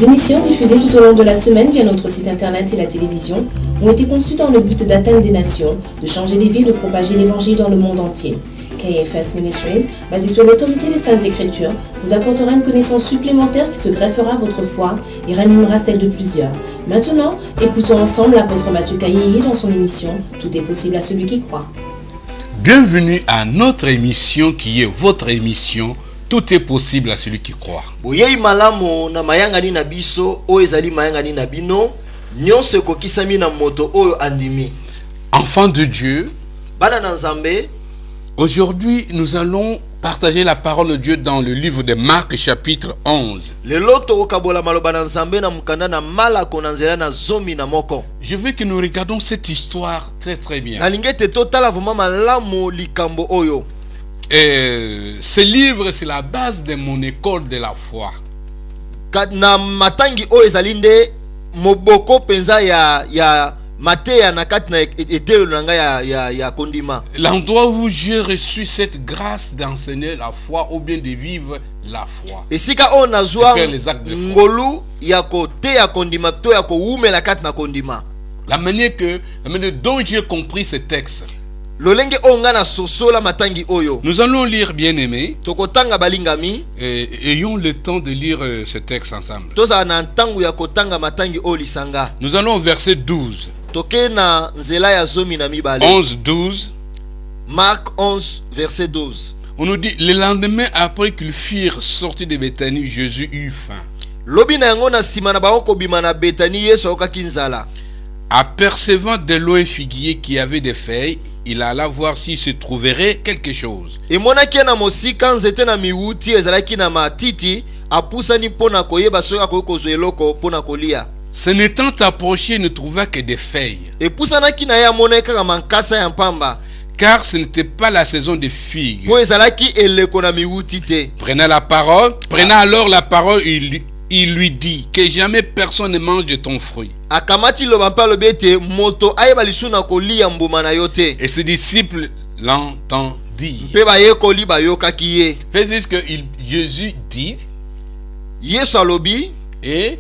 Les émissions diffusées tout au long de la semaine via notre site internet et la télévision ont été conçues dans le but d'atteindre des nations, de changer des vies, de propager l'évangile dans le monde entier. KFF Ministries, basé sur l'autorité des Saintes Écritures, vous apportera une connaissance supplémentaire qui se greffera à votre foi et ranimera celle de plusieurs. Maintenant, écoutons ensemble l'apôtre Mathieu Kayeye dans son émission « Tout est possible à celui qui croit ». Bienvenue à notre émission qui est votre émission « Tout est possible à celui qui croit ». Boyei malamu na mayangani na biso o ezali mayangani na bino nyonso kokisami na moto oyo andimi. Enfants de Dieu, Bana na Nzambe, aujourd'hui nous allons partager la parole de Dieu dans le livre de Marc chapitre 11. lelo tokokabola maloba na Nzambe na mukanda na malako na nzela na zomi na moko. Je veux que nous regardions cette histoire très bien. Na lingete totala vraiment malamu likambo oyo. Ce livre, c'est la base de mon école de la foi. Na matangi oyo ezali nde moboko penza ya mateya na kati na etelo nanga ya kondima. L'endroit où j'ai reçu cette grâce d'enseigner la foi ou bien de vivre la foi. Esika o nazwa faire les actes de foi. ngolu ya kote ya kondima to ya koumela kati na kondima. La manière dont j'ai compris ce texte. Lolenge onga na sosola matangi oyo. Nous allons lire, bien-aimés. Tokotanga balingami. Ayons le temps de lire ce texte ensemble. Toza na ntangu ya kotanga matangi oyo lisanga. Nous allons au verset 12. Toke na nzela ya zomi na mibale. 11-12. Marc 11 verset 12. On nous dit, le lendemain après qu'ils firent sortir de Béthanie, Jésus eut faim. Lobi na yango na sima na bango kobima na Betani, Yesu akokaki nzala. Apercevant de l'eau figuier qui avait des feuilles, il alla voir s'il se trouverait quelque chose. Emonaki na mosika nzete na miwuti ezalaki na matiti apusani pona koyeba soki akoki kozwa eloko pona kolia. Se n'étant approché, il ne trouva que des feuilles. Epusanaki na ye amona kaka mankasa ya mpamba. Car ce n'était pas la saison des figues. Po ezalaki eleko na miwuti te. Prenant alors la parole, il lui dit que jamais personne ne mange de ton fruit. Akamati lobampa lobete moto ayeba lisuna kolia mbuma na yote. Et ses disciples l'entendirent. Pe baye koli bayokaki ye. Fait dire que Jésus dit, Yesu alobi, et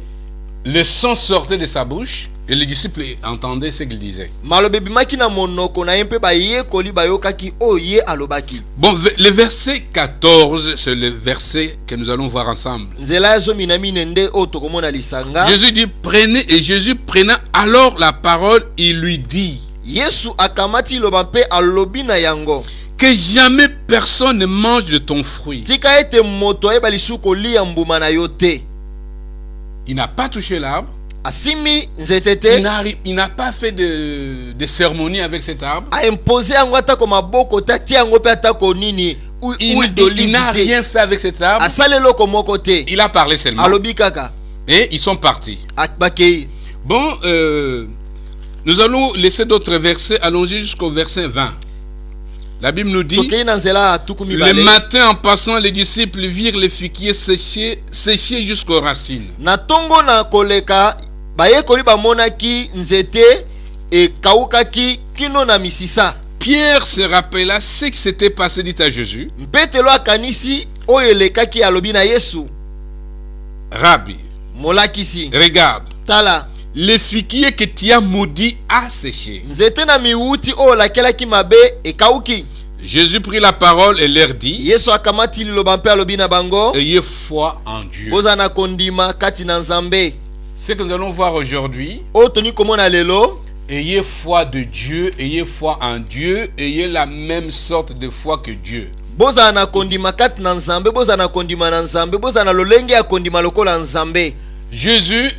le son sortait de sa bouche et les disciples entendaient ce qu'il disait. malobe bimaki na monoko na ye mpe baye koli bayokaki o ye alobaki. Bon, le verset 14, c'est le verset que nous allons voir ensemble. Nzela ya zomi na minende o tokomona lisanga. Jésus dit, prenez, et Jésus prenant alors la parole, il lui dit, Yesu akamati loba mpe alobi na yango, que jamais personne ne mange de ton fruit. tika ete moto ayeba lisu kolia mbuma na yo te. Il n'a pas touché l'arbre. Asimi nzete te. Il n'a pas fait de cérémonie avec cet arbre. A imposé yango atako maboko ta ti yango pe atako nini. Il n'a rien fait avec cet arbre. Asale loko moko te. Il a parlé seulement. Alobi kaka. Et ils sont partis. Akbakei. Bon, nous allons laisser d'autres versets, allons-y jusqu'au verset 20. La Bible nous dit, le matin en passant, les disciples virent les figuiers séchés jusqu'aux racines. Na tongo na koleka, baye koli bamonaki nzete e kaukaki kino na misisa. Pierre se rappela ce qui s'était passé, dit à Jésus. Mpetelo akanisi oyo elekaki alobi na Yesu. Rabbi, molakisi, regarde, tala, le figuier que tu as maudit a séché. nzete na miwuti oyo lakelaki mabe e kauki. Jésus prit la parole et leur dit, Yesu akamati liloba mpe alobi na bango, ayez foi en Dieu. boza na kondima kati na Nzambe. Ce que nous allons voir aujourd'hui, O toni komona lelo, ayez foi de Dieu, ayez foi en Dieu, ayez la même sorte de foi que Dieu. boza na kondima kati na Nzambe, boza na kondima na Nzambe, boza na lolenge ya kondima lokola Nzambe. Jésus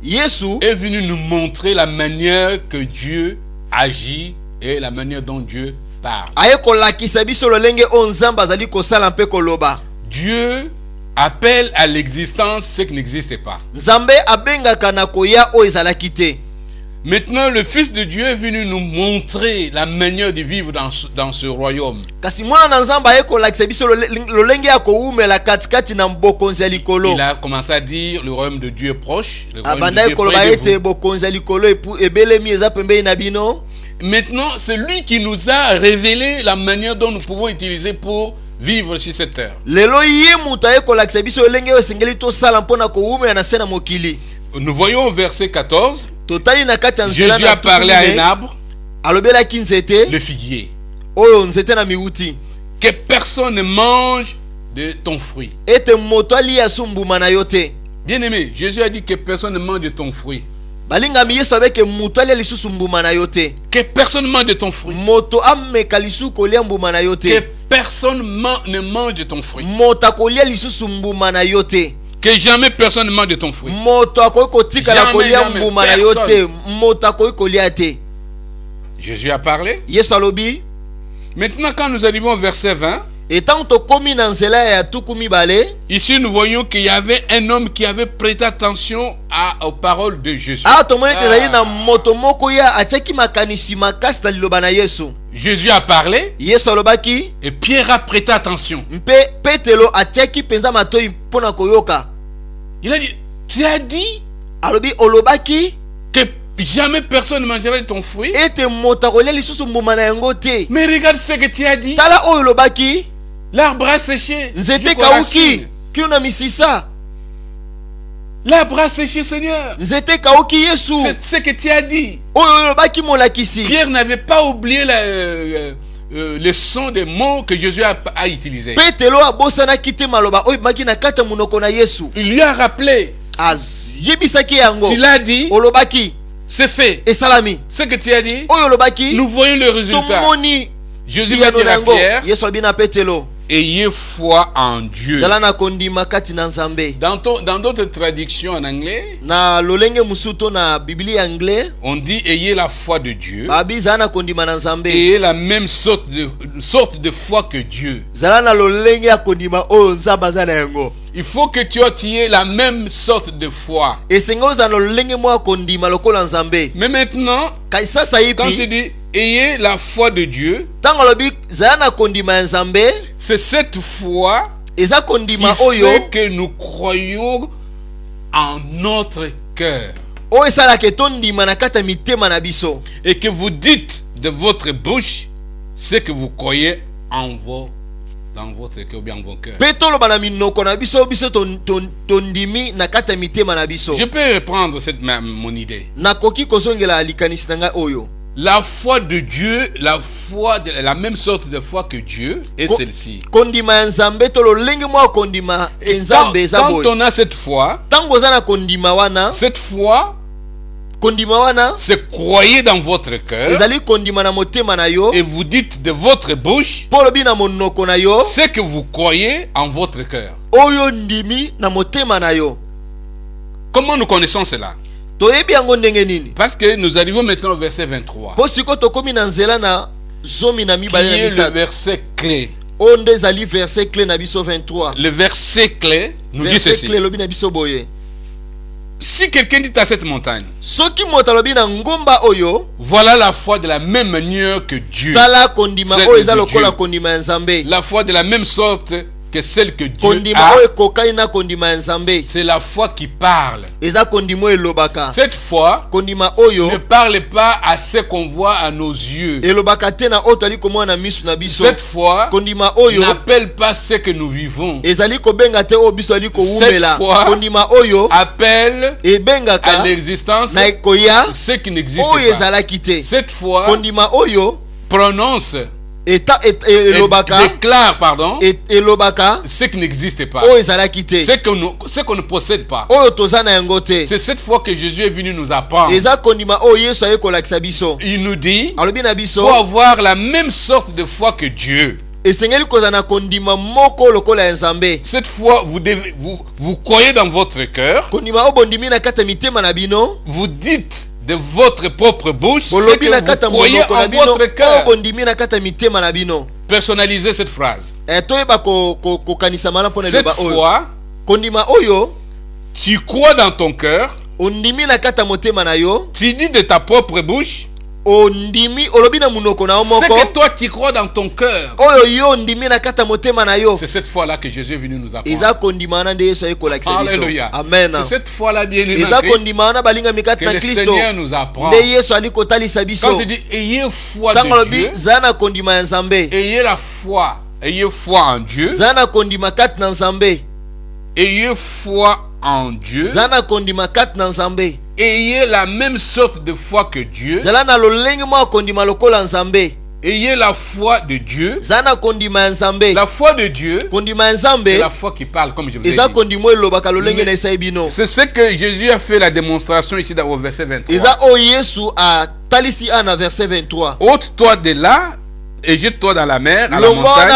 Yesu est venu nous montrer la manière que Dieu agit et la manière dont Dieu parle. aye kolakisa biso lolenge o Nzambe azali kosala mpe koloba. Dieu appelle à l'existence ce qui n'existe pas. Nzambe abengaka na koya o ezalaki te. Maintenant, le Fils de Dieu est venu nous montrer la manière de vivre dans ce royaume. Kasi mwana na Nzambe aye kolakisa biso lolenge ya koumela katikati na bokonzi ya likolo. Il a commencé à dire le royaume de Dieu est proche. Le royaume Abanda de Dieu est koloba près de ete vous. bokonzi ya likolo ebelemi eza pembeni na bino. Maintenant, c'est lui qui nous a révélé la manière dont nous pouvons utiliser pour vivre sur cette terre. Nous voyons au verset 14, Jésus a parlé à un arbre, le figuier, que personne ne mange de ton fruit. Bien aimé, Jésus a dit que personne ne mange de ton fruit. Que personne ne mange de ton fruit. Que personne ne mange de ton fruit. Que jamais personne ne mange de ton fruit. Jamais. Jésus a parlé. Maintenant, quand nous arrivons au verset 20, ici nous voyons qu'il y avait un homme qui avait prêté attention aux paroles de Jésus. Jésus a parlé et Pierre a prêté attention. Il a dit, tu as dit que jamais personne ne mangera de ton fruit. Mais regarde ce que tu as dit. L'arbre a séché. L'arbre a séché, Seigneur. C'est ce que tu as dit. Pierre n'avait pas oublié le son des mots que Jésus a utilisés. Il lui a rappelé. Tu l'as dit. C'est fait. Ce que tu as dit, nous voyons le résultat. Jésus va dire à Pierre, ayez foi en Dieu. Dans d'autres traductions en anglais, on dit ayez la foi de Dieu. Ayez la même sorte de foi que Dieu. Il faut que tu aies la même sorte de foi. Mais maintenant, quand tu dis ayez la foi de Dieu, c'est cette foi qui fait que nous croyons en notre cœur. Et que vous dites de votre bouche ce que vous croyez dans votre cœur ou bien en vos cœurs. Je peux reprendre mon idée. La foi de Dieu, la même sorte de foi que Dieu est celle-ci. Quand on a cette foi, c'est croyez dans votre cœur et vous dites de votre bouche ce que vous croyez en votre cœur. Comment nous connaissons cela? Parce que nous arrivons maintenant au verset 23. Qui est le verset clé. Le verset clé nous dit ceci. Si quelqu'un dit à cette montagne, voilà la foi de la même manière que Dieu, la foi de la même sorte que celle que Dieu a, c'est la foi qui parle. Cette foi ne parle pas à ce qu'on voit à nos yeux. Cette foi n'appelle pas ce que nous vivons. Cette foi appelle à l'existence ce qui n'existe pas. Cette foi prononce déclare ce qui n'existe pas, ce qu'on ne possède pas. C'est cette foi que Jésus est venu nous apprendre. Il nous dit pour avoir la même sorte de foi que Dieu. Cette fois, vous croyez dans votre cœur. Vous dites de votre propre bouche ce que vous croyez en votre cœur. Personnalisez cette phrase. Cette fois, tu crois dans ton cœur. Tu dis de ta propre bouche ce que toi tu crois dans ton cœur. C'est cette foi-là que Jésus est venu nous apprendre. Alléluia. Amen. C'est cette foi-là, bien aimé, que le Seigneur nous apprend. Quand il dit ayez foi de Dieu, ayez la foi ayez foi en Dieu. Zana kondima kat na Nzambe. Ayez foi en Dieu. Zana kondima kat na Nzambe. Ayez la même sorte de foi que Dieu. Zala na lolenge mo kondima lokola Nzambe. Ayez la foi de Dieu. Zana kondima Nzambe. La foi de Dieu. Kondima Nzambe. C'est la foi qui parle, comme je vous ai dit. C'est ce que Jésus a fait la démonstration ici dans au verset 23. Ôte-toi de là et jette-toi dans la mer, à la montagne.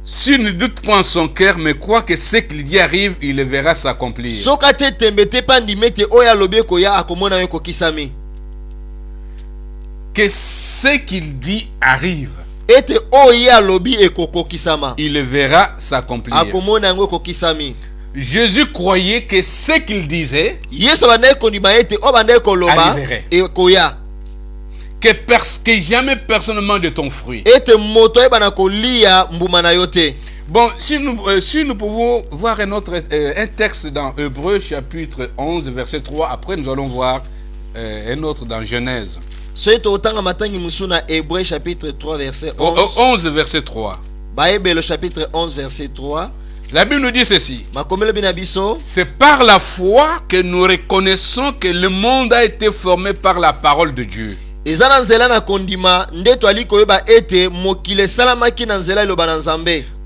S'il ne doute pas en son cœur, mais croit que ce qu'il dit arrive, il le verra s'accomplir. Que ce qu'il dit arrive, il le verra s'accomplir. Jésus croyait que ce qu'il disait arriverait. Que jamais personne ne mange de ton fruit. Bon, si nous pouvons voir un texte dans Hébreux chapitre 11 verset 3, après nous allons voir un autre dans Genèse. 11 chapitre 3 verset 11. 11 verset 3. Le chapitre 11 verset 3. La Bible nous dit ceci. C'est par la foi que nous reconnaissons que le monde a été formé par la parole de Dieu.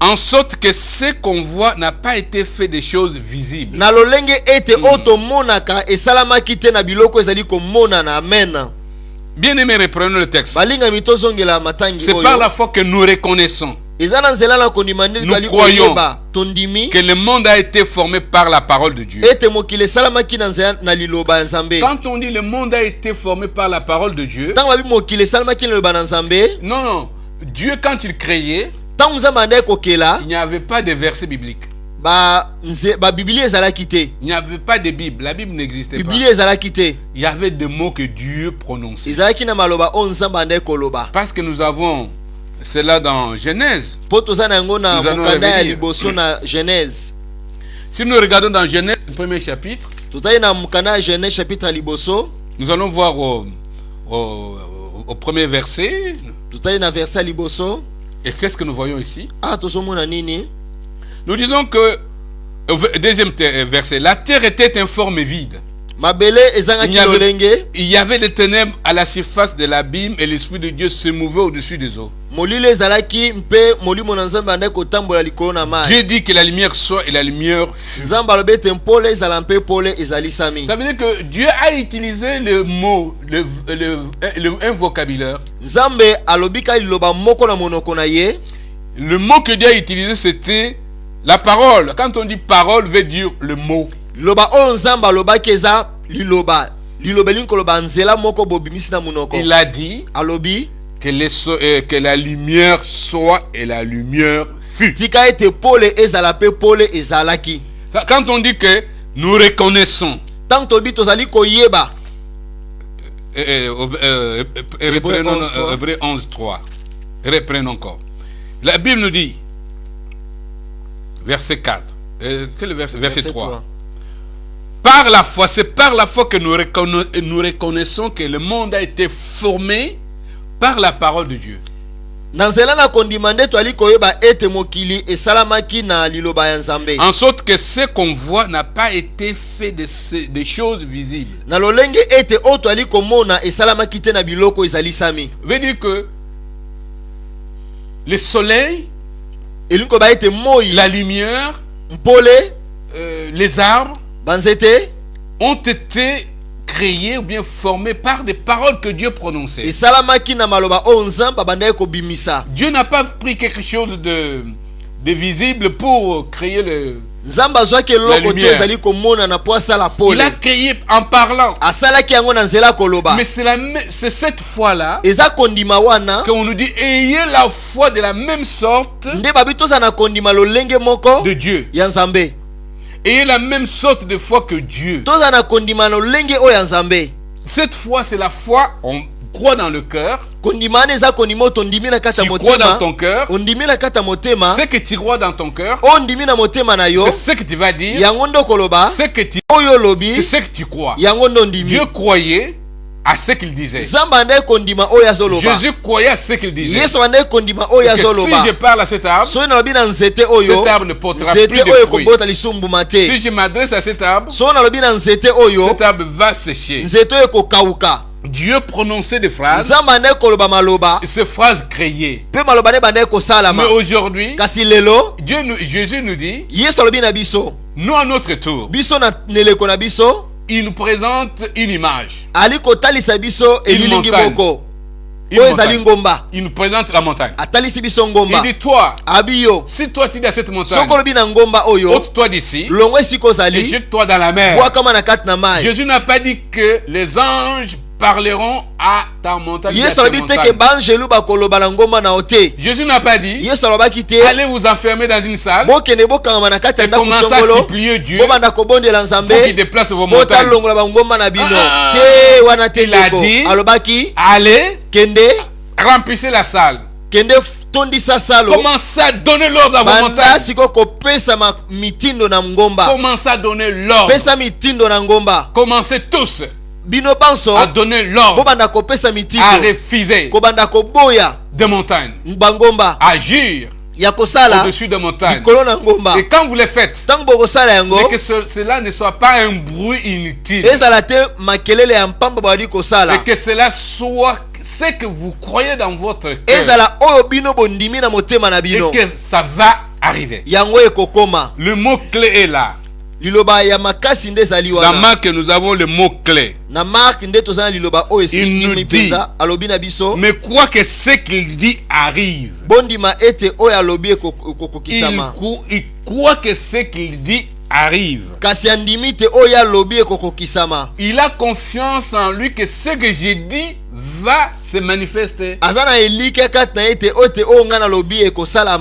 En sorte que ce qu'on voit n'a pas été fait de choses visibles. Bien aimé, reprenons le texte. C'est par la foi que nous reconnaissons. Nous croyons que le monde a été formé par la parole de Dieu. Quand on dit le monde a été formé par la parole de Dieu, non, Dieu quand il créait, il n'y avait pas de verset biblique. Il n'y avait pas de Bible. La Bible n'existait pas. Il y avait des mots que Dieu prononçait. Parce que nous avons cela dans Genèse. Si nous regardons dans Genèse, le premier chapitre, nous allons voir au premier verset. Et qu'est-ce que nous voyons ici? Nous disons que, deuxième verset, la terre était informe et vide. Il y avait des ténèbres à la surface de l'abîme et l'Esprit de Dieu se mouvait au-dessus des eaux. Dieu dit que la lumière soit et la lumière fut. Ça veut dire que Dieu a utilisé le mot, un vocabulaire. Le mot que Dieu a utilisé, c'était la parole. Quand on dit parole, veut dire le mot. Il a dit que la lumière soit et la lumière fut. Quand on dit que nous reconnaissons, reprenons Hébreux 11, 3. Reprenons encore. La Bible nous dit, verset 4, quel verset 3. Par la foi, c'est par la foi que nous reconnaissons que le monde a été formé par la parole de Dieu. En sorte que ce qu'on voit n'a pas été fait de choses visibles. Veut dire que le soleil, la lumière, les arbres ont été créés ou bien formés par des paroles que Dieu prononçait. Dieu n'a pas pris quelque chose de visible pour créer la lumière. Il a créé en parlant. Mais c'est cette foi-là qu'on nous dit ayez la foi de la même sorte de Dieu. Ayez la même sorte de foi que Dieu. Cette foi, c'est la foi, on croit dans le cœur. Tu crois dans ton cœur. Ce que tu crois dans ton cœur, c'est ce que tu vas dire. C'est ce que tu crois. Dieu croyait à ce qu'il disait. Jésus croyait à ce qu'il disait. Que si je parle à cet arbre ne portera plus de fruits. Si je m'adresse à cet arbre va sécher. Dieu prononçait des phrases. Ces phrases créées. Mais aujourd'hui, Jésus nous dit, nous à notre tour, il nous présente une image. Il nous présente la montagne. Il dit toi, si toi tu dis à cette montagne, ôte-toi d'ici et jette-toi dans la mer. Jésus n'a pas dit que les anges parleront à ta montagne. Jésus n'a pas dit allez vous enfermer dans une salle et commencer à supplier Dieu pour qu'il déplace vos montagnes. Il a dit allez remplissez la salle. Commencez à donner l'ordre à vos montagnes. Commencez à donner l'ordre. Commencez tous à donner l'ordre, à refuser des montagnes, à agir au-dessus des montagnes. Et quand vous les faites, mais que cela ne soit pas un bruit inutile, et que cela soit ce que vous croyez dans votre cœur, et que ça va arriver. Le mot clé est là. Dans Marc, nous avons le mot clé. Il nous dit, mais quoi que ce qu'il dit arrive. Il croit que ce qu'il dit arrive. Il a confiance en lui que ce que j'ai dit va se manifester.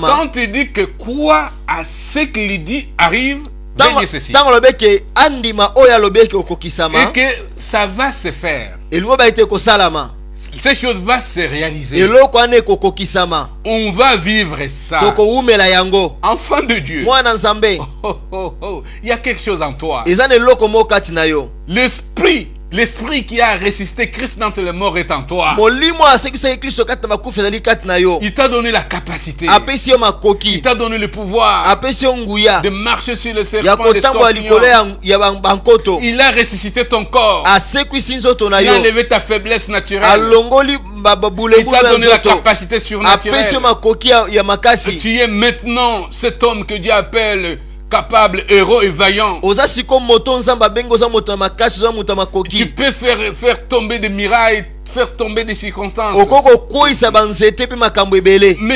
Quand tu dis que quoi à ce qu'il dit arrive, ceci. Et que ça va se faire. Ces choses vont se réaliser. On va vivre ça. Enfant de Dieu. Il y a quelque chose en toi. L'esprit qui a résisté Christ d'entre les morts est en toi. Il t'a donné la capacité. Il t'a donné le pouvoir de marcher sur le serpent et les scorpions. Il a ressuscité ton corps. Il a enlevé ta faiblesse naturelle. Il t'a donné la capacité surnaturelle. Tu es maintenant cet homme que Dieu appelle capable, héros et vaillant. Tu peux faire tomber des mirailles, faire tomber des circonstances. Mais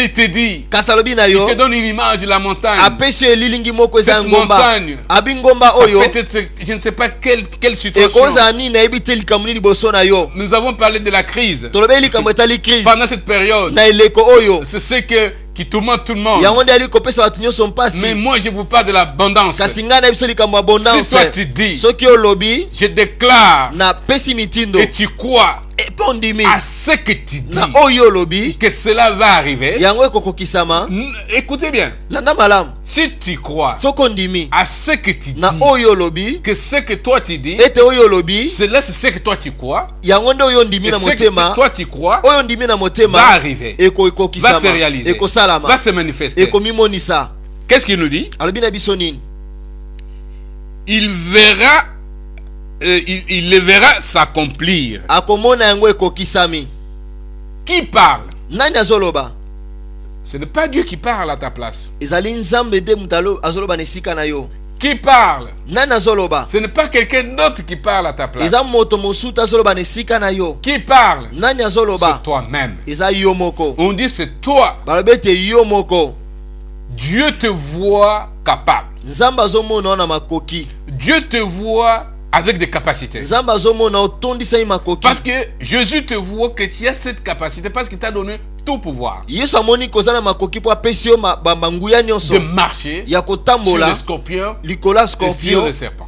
il te dit, il te donne une image de la montagne. Cette montagne, peut-être, je ne sais pas quelle situation. Nous avons parlé de la crise. Pendant cette période, c'est ce qui tourmente tout le monde. Mais moi je vous parle de l'abondance. Si toi tu dis, je déclare et tu crois à ce que tu dis, que cela va arriver, écoutez bien. Si tu crois à ce que tu dis, que ce que toi tu dis, cela c'est ce que toi tu crois, et ce que toi tu crois va arriver, va se réaliser, va se manifester. Qu'est-ce qu'il nous dit? Il verra, il le verra s'accomplir. Qui parle? Ce n'est pas Dieu qui parle à ta place. Qui parle? Ce n'est pas quelqu'un d'autre qui parle à ta place. Qui parle? C'est toi-même. On dit c'est toi. Dieu te voit capable. Dieu te voit avec des capacités. Parce que Jésus te voit que tu as cette capacité parce qu'il t'a donné tout pouvoir de marcher sur les scorpions et sur les serpents.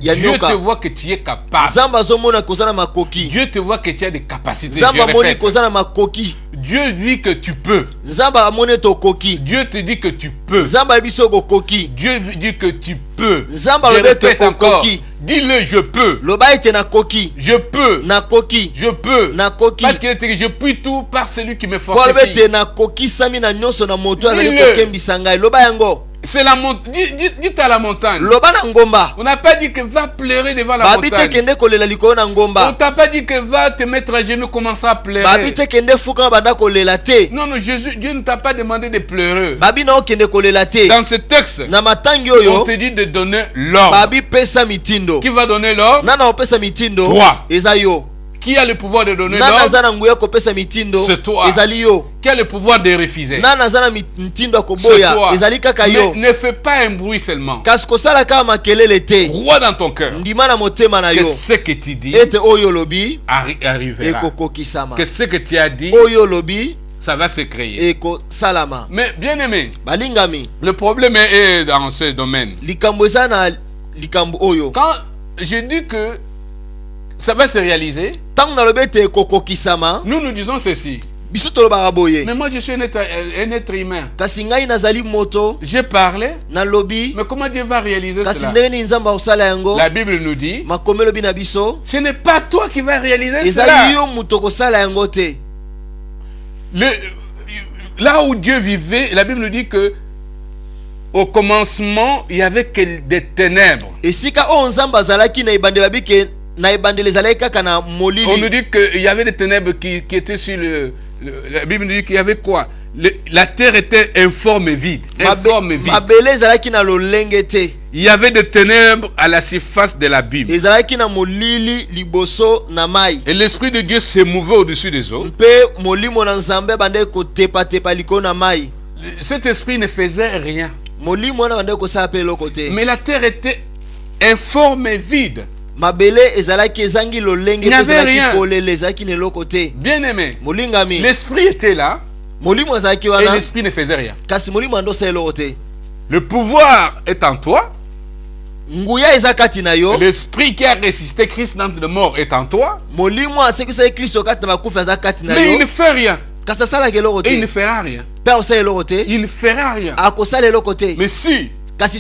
ya Dieu nyoka. te voit que tu es capable. Nzambe azomona kozana makoki. Dieu te voit que tu as des capacités. Nzambe Je amoni répète. kozana makoki. Dieu dit que tu peux. Nzambe amoni to koki. Dieu te dit que tu peux. Nzambe abiso ko koki. Dieu dit que tu peux. Nzambe Je lobe répète te encore. koki. Dis-le, je peux. Loba ete na koki. Je peux. Na koki. Je peux. Na koki. Parce qu'il est écrit, je puis tout par celui qui me Kwa lobe fortifie. ete na koki sami na nyonso na moto azali Dis-le. kokembisa ngai. Loba yango. C'est la montagne. Dites à la montagne. Loba na ngomba. On n'a pas dit que va pleurer devant la Babi te montagne. kende kolela likolo na On ngomba. t'a pas dit que va te mettre à genoux, commencer à pleurer. Babi te kende fuka banda kolela te. Non, non, Dieu ne t'a pas demandé de pleurer. Babi na okende kolela te. Dans ce texte, Na matangi on oyo. te dit de donner l'ordre. Babi pesa mitindo. Qui va donner l'ordre? Nana opesa mitindo. Toi. Eza yo. Qui a le pouvoir de donner Nana l'ordre? zana nguya kopesa mitindo. C'est toi. Ezali yo. Qui a le pouvoir de refuser? Nana zana mitindo C'est akoboya. toi. Ezali kaka yo. Ne fais pas un bruit seulement. Kasi kosala kaka makelele te. Crois dans ton cœur Ndima na motema na que yo. ce que tu dis Ete oyo lobi arrivera. ekokokisama. Que ce que tu as dit, Oyo lobi ça va se créer. ekosalama. Mais bien aimé, Balingami. le problème est dans ce domaine. Likambo eza na likambo oyo. Quand je dis que ça va se réaliser, Tango na lobi ete ekokokisama. nous disons ceci. Biso tolobaka boye. Mais moi je suis un être humain. Kasi ngai nazali moto. J'ai parlé, Na lobi. mais comment Dieu va réaliser Kasi cela? ndenge nini nzambe akosala yango. La Bible nous dit, Makomelo lobi na biso. ce n'est pas toi qui vas réaliser Ezali cela. yo moto kosala yango te. Là où Dieu vivait, la Bible nous dit que au commencement, il y avait que des ténèbres. Esika o nzambe azalaki na ebandela bike na ebandela ezalaki kaka na molili. On nous dit qu'il y avait des ténèbres qui étaient sur la Bible nous dit qu'il y avait quoi? La terre était informe et vide. Informe et vide. Mabele ezalaki na lolenge te. Il y avait des ténèbres à la surface de l'abîme. Ezalaki na molili liboso na mai. Et l'Esprit de Dieu se mouvait au-dessus des eaux. Mpe molimo na nzambe bande kotepa tepa likolo na mai. Cet esprit ne faisait rien. Molimo na bande kosala pe eloko te. Mais la terre était informe et vide. Mabele ezalaki ezangi lolenge Il n'y avait ezalaki rien. kolele ezalaki na eloko te. Bien aimé, Molingami. l'esprit était là Molimo ezalaki et wana. l'esprit ne faisait rien. Kasi molimo ando sa eloko te. Le pouvoir est en toi. Nguya eza kati na yo. L'esprit qui a résisté Christ dans le mort est en toi. Molimo asekisa Kristo kati na bakufa eza kati na Mais il yo. ne fait rien. Kasi asalaka eloko Et il ne te. fera rien. Pe akosala eloko te. Il ne fera rien. Akosala eloko te. Mais si Kasi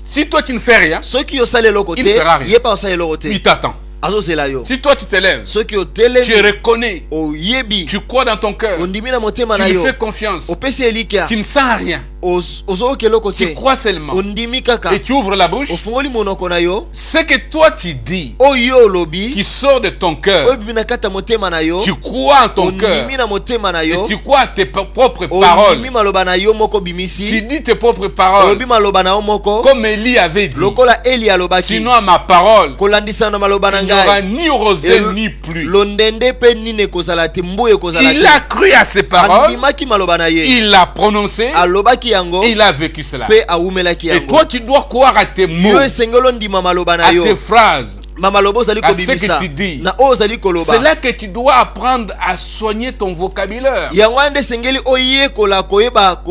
si toi tu ne fais rien, soki osala eloko Il te, fera rien. ye pa osala eloko te. il t'attend. Azozela yo. Si toi tu te lèves, Soki tu otelemi reconnais, oyebi tu crois dans ton cœur, ondimi na motema tu na lui yo fais confiance, opesi elikia tu ne sens rien, ozoyoka eloko tu te crois seulement ondimi kaka et tu ouvres la bouche, ofungoli monoko na yo ce que toi tu dis oyo olobi qui sort de ton oyo cœur, ebimi na kati ya motema na yo tu crois en ton cœur ondimi na motema na et yo tu crois à tes propres paroles. ondimi maloba na yo moko Tu bimisi dis tes propres paroles olobi maloba na yo moko comme Élie avait dit. lokola Eli alobaki Sinon à ma parole, kolandisa na maloba na il n'y aura ngai ni rosée ni pluie. londende pe nini ekozala te mbuyi ekozala Il te a cru à ces paroles, andimaki maloba na ye il l'a prononcé, alobaki yango il a vécu cela. pe awumelaki Et yango toi, tu dois croire à tes mots, yo esengeli ndima maloba na à yo tes phrases. mamaloba ozali À ce que kobimisa tu dis. na oyo ozali koloba C'est là que tu dois apprendre à soigner ton vocabulaire. yango wana nde esengeli oyekola koyeba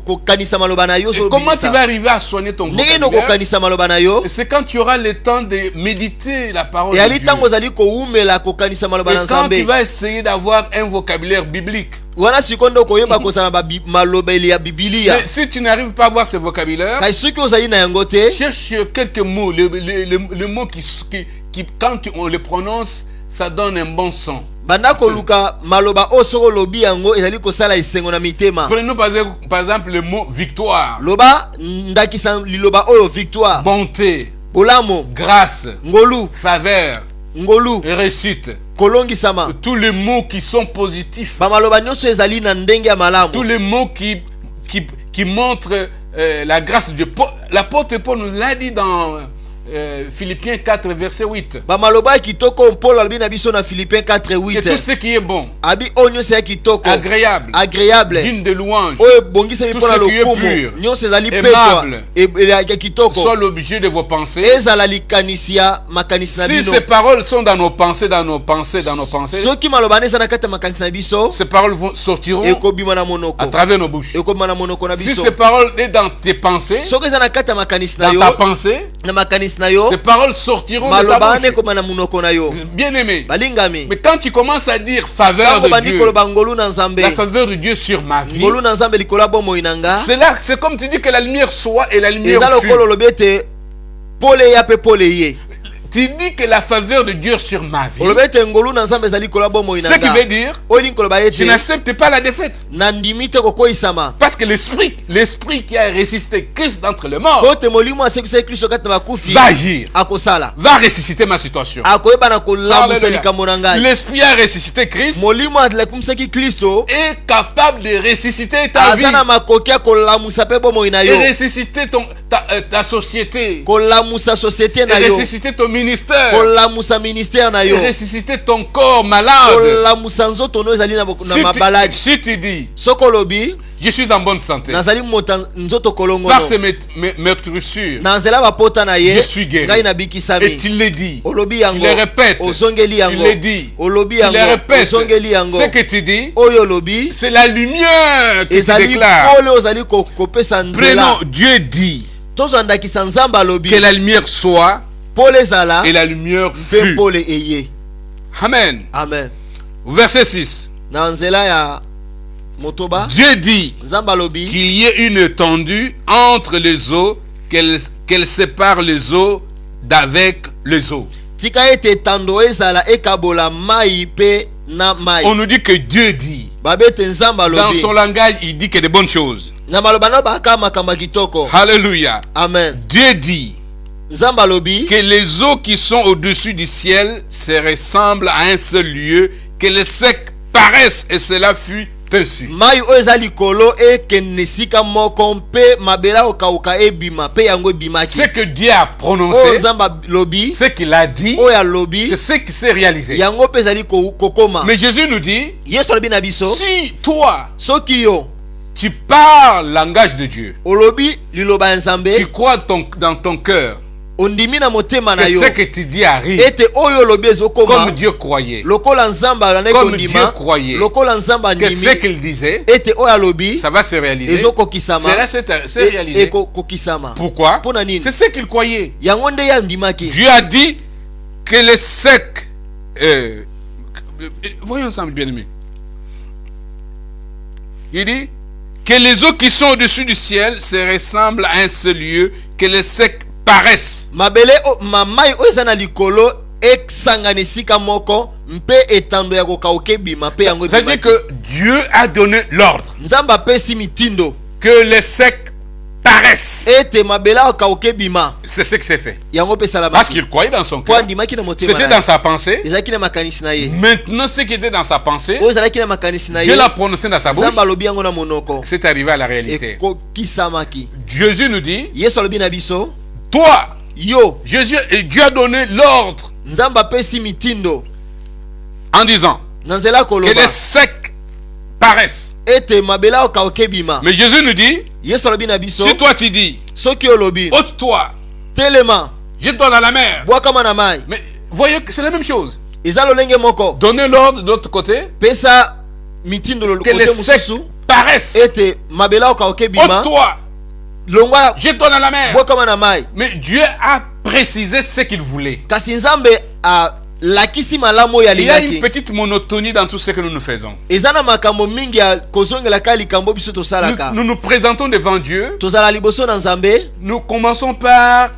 kokanisa maloba na yo Et comment tu vas arriver à soigner ton ndenge nini vocabulaire? okokanisa maloba na yo C'est quand tu auras le temps de méditer la parole de eyali Dieu. ntango ozali kowumela kokanisa maloba na Et quand tu nzambe vas essayer d'avoir un vocabulaire biblique. wana sikoyo nde okoyeba kozala na malobeli ya bibilia Mais si tu n'arrives pas à avoir ce vocabulaire, kasi soki ozali na yango te cherche quelques mots, le mot qui quand on le prononce, ça donne un bon son. banda koluka maloba oyo soki olobi yango ezali kosala esengo na mitema Prenons par exemple le mot victoire, loba ndakisa liloba oyo victoire bonté, bolamo grâce, ngolu faveur, ngolu réussite. kolongisama Tous les mots qui sont positifs, bamaloba nyonso ezali na ndenge ya tous malamu les mots qui montrent la grâce de Dieu. L'apôtre Paul nous l'a dit dans Philippiens 4 verset 8. Que tout ce qui est bon, agréable, digne de louange, tout ce qui est pur, aimable, soit l'objet de vos pensées. Si ces paroles sont dans nos pensées, ces paroles sortiront à travers nos bouches. Si ces paroles sont dans tes pensées, dans ta pensée, ces paroles sortiront de ta bouche. Bien aimé, mais quand tu commences à dire faveur de Dieu, la faveur de Dieu sur ma vie, c'est comme tu dis que la lumière soit et la lumière fut. Tu dis que la faveur de Dieu sur ma vie, ce qui veut dire, je n'accepte pas la défaite. Parce que l'esprit qui a résisté Christ d'entre les morts va agir, va ressusciter ma situation. L'esprit a ressuscité Christ est capable de ressusciter ta vie et ressusciter ta société et ressusciter ton ministère et ressusciter ton corps malade. Si tu dis je suis en bonne santé par ces meurtrissures, je suis guéri, et tu le dis, tu le répètes, tu le dis, tu le répètes, ce que tu dis, c'est la lumière que tu déclares. Prenons, Dieu dit que la lumière soit et la lumière fut. Amen. Verset 6. Dieu dit qu'il y ait une étendue entre les eaux, qu'elle sépare les eaux d'avec les eaux. On nous dit que Dieu dit. Dans son langage, il dit que de bonnes choses. Alléluia. Amen. Dieu dit que les eaux qui sont au-dessus du ciel se ressemblent à un seul lieu, que les secs paraissent, et cela fut ainsi. Ce que Dieu a prononcé, ce qu'il a dit, c'est ce qui s'est réalisé. Mais Jésus nous dit, si toi tu parles le langage de Dieu, tu crois dans ton cœur que ce que tu dis arrive, comme Dieu croyait, comme Dieu croyait que ce qu'il disait, ça va se réaliser. Cela s'est réalisé. Pourquoi? C'est ce qu'il croyait. Dieu a dit que les secs, voyons ensemble, bien aimé. Il dit que les eaux qui sont au-dessus du ciel se ressemblent à un seul lieu, que les secs paraissent. C'est-à-dire que Dieu a donné l'ordre que les secs paraissent. C'est ce qui s'est fait. Parce qu'il croyait dans son cœur. C'était dans sa pensée. Maintenant, ce qui était dans sa pensée, Dieu l'a prononcé dans sa bouche. C'est arrivé à la réalité. Jésus nous dit, toi, Dieu a donné l'ordre en disant que les secs paraissent. Mais Jésus nous dit, si toi tu dis, ôte-toi, jette-toi dans la mer. Mais voyez que c'est la même chose. Donnez l'ordre de l'autre côté que les secs paraissent. Ôte-toi, jette-toi dans la mer. Mais Dieu a précisé ce qu'il voulait. Il y a une petite monotonie dans tout ce que nous faisons. Nous nous présentons devant Dieu. Nous commençons par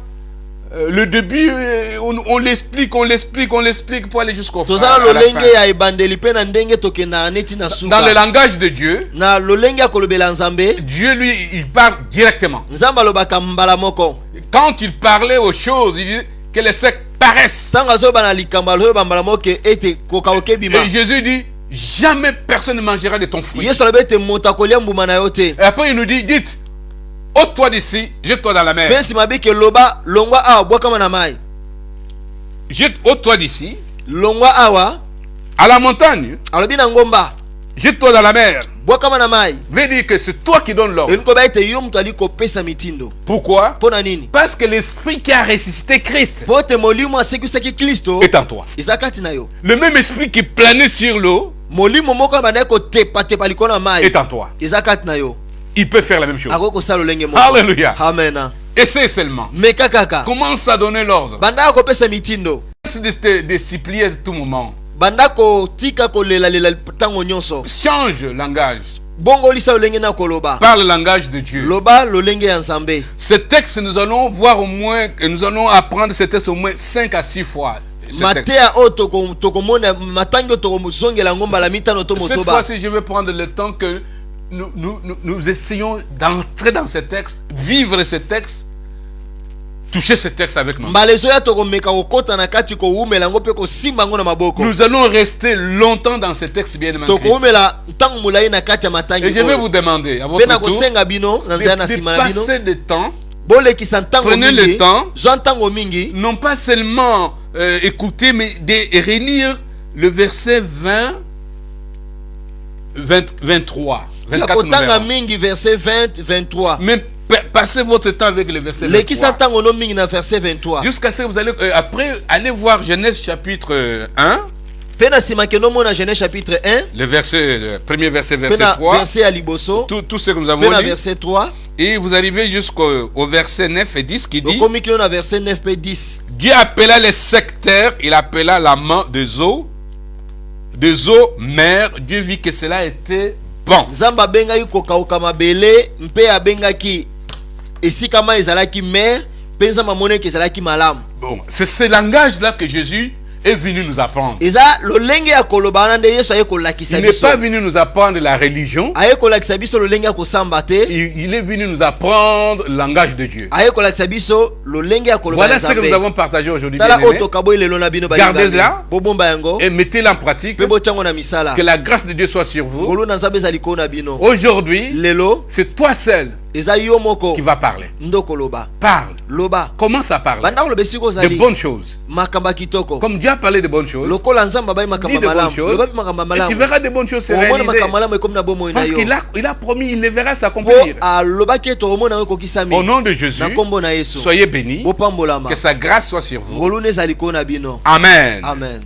le début, on l'explique pour aller jusqu'au fin. Dans le langage de Dieu, Dieu lui, il parle directement. Quand il parlait aux choses, il dit que les secs paraissent. Et Jésus dit, jamais personne ne mangera de ton fruit. Et après il nous dit, dites, ôte-toi d'ici, jette-toi dans la mer. Jette au toit d'ici. Longwa awa. À la montagne. Alobi na ngomba. Jette-toi dans la mer. Boka na mai. Veut dire que c'est toi qui donnes l'ordre. Pourquoi? Parce que l'esprit qui a ressuscité Christ est en toi. Le même esprit qui planait sur l'eau est en toi. Il peut faire la même chose. Alléluia. Amen. Essaye seulement. Commence à donner l'ordre. C'est de te supplier à tout moment. Change le langage. Parle le langage de Dieu. Ce texte, nous allons voir au moins, nous allons apprendre ce texte au moins 5 à 6 fois. Cette fois-ci, je vais prendre le temps que nous essayons d'entrer dans ce texte, vivre ce texte, toucher ce texte avec nous. Nous allons rester longtemps dans ce texte, bien aimé. Et je vais vous demander à votre tour de passer le temps. Prenez le temps, non pas seulement écouter, mais de relire le verset 23. 24, mais passez votre temps avec le verset 23. Jusqu'à ce que vous allez, après, allez voir Genèse chapitre 1. Le premier verset, verset 3. Tout ce que nous avons lu. Et vous arrivez jusqu'au verset 9 et 10 qui dit: Dieu appela les secteurs, il appela la main des eaux mère. Dieu vit que cela était bon. Bon, c'est ce langage-là que Jésus est venu nous apprendre. Il n'est pas venu nous apprendre la religion. Il est venu nous apprendre le langage de Dieu. Voilà ce que nous avons partagé aujourd'hui. Gardez-la et mettez-la en pratique. Que la grâce de Dieu soit sur vous. Aujourd'hui, c'est toi seul qui va parler. Parle. Commence à parler de bonnes choses. Comme Dieu a parlé de bonnes choses, dis de bonnes choses, et tu verras de bonnes choses se réaliser. Parce qu'il a promis, il les verra s'accomplir. Au nom de Jésus, soyez bénis. Que sa grâce soit sur vous. Amen. Amen.